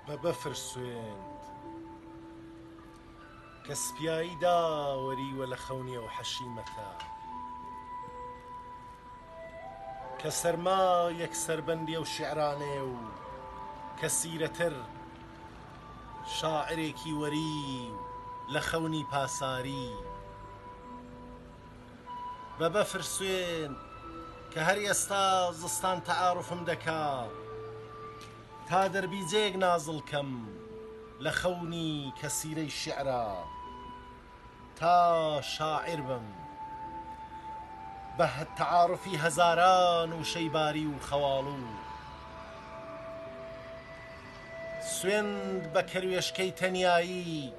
بە بەفر سوێند کە سپیایی داوەریوە لە خەونیە و حەشیمەتە کە سەرما یەکسەربەندیە و شیعرانێ و کەسیرەتر شاعرێکی وەری لە خەونی پاساری بە بەفر سوێند کە هەر ئێستا زستان تەعاروفم دەکا تا دەربیجەیەک نازڵکەم لە خەونی کەسیرەی شیعرە تا شاعر بم بە تەعاروفی هەزاران و شەیباری و خەواڵوو سوێند بە کەروێشکەی تەنیایی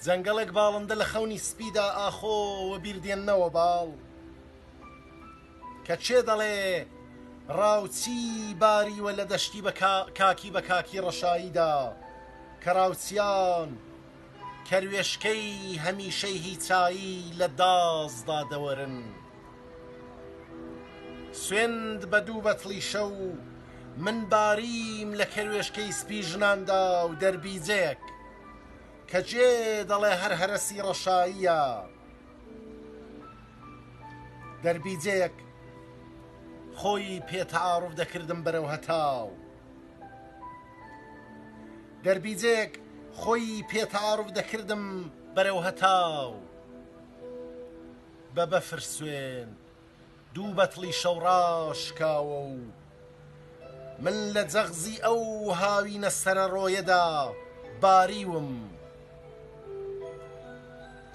جەنگەڵێک باڵندە لە خەونی سپیدا ئاخۆوە بیردێننەوە باڵ کە چێ دەڵێ ڕاوچی باریوە لە دەشتی بە کاکی بە کاکی ڕەشاییدا کە ڕاوچیان کەروێشکەی هەمیشەی هیچایی لە دازدا دەوەرن سوێند بە دوو بەتڵی شەو من باریم لە کەروێشکەی سپی ژناندا و دەربیجەیەک کە جێ دەڵێ هەر هەرەسی ڕەشاییە دەربیجەیەک خۆی پێتەعاروف دەکردم بەرەو هەتاو دەربیجەیەک خۆی پێتەعاروف دەکردم بەرەو هەتاو بە بەفر سوێن دوو بەتڵی شەو ڕاشکاوە و من لە جەغزی ئەو هاوینە سەرە ڕۆیەدا باریوم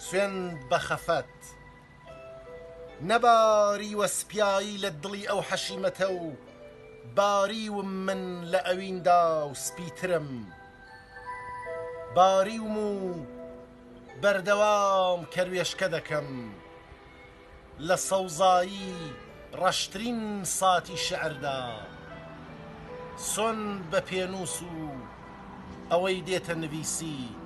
سوێند بە خەفەت نەباریوە سپیایی لە دڵی ئەو حەشیمەتە و باریوم من لە ئەویندا و سپیترم باریوم و بەردەوام کەروێشکە دەکەم لە سەوزایی ڕەشترین ساتی شعردا سۆن بە پێنووس و ئەوەی دێتە نویسی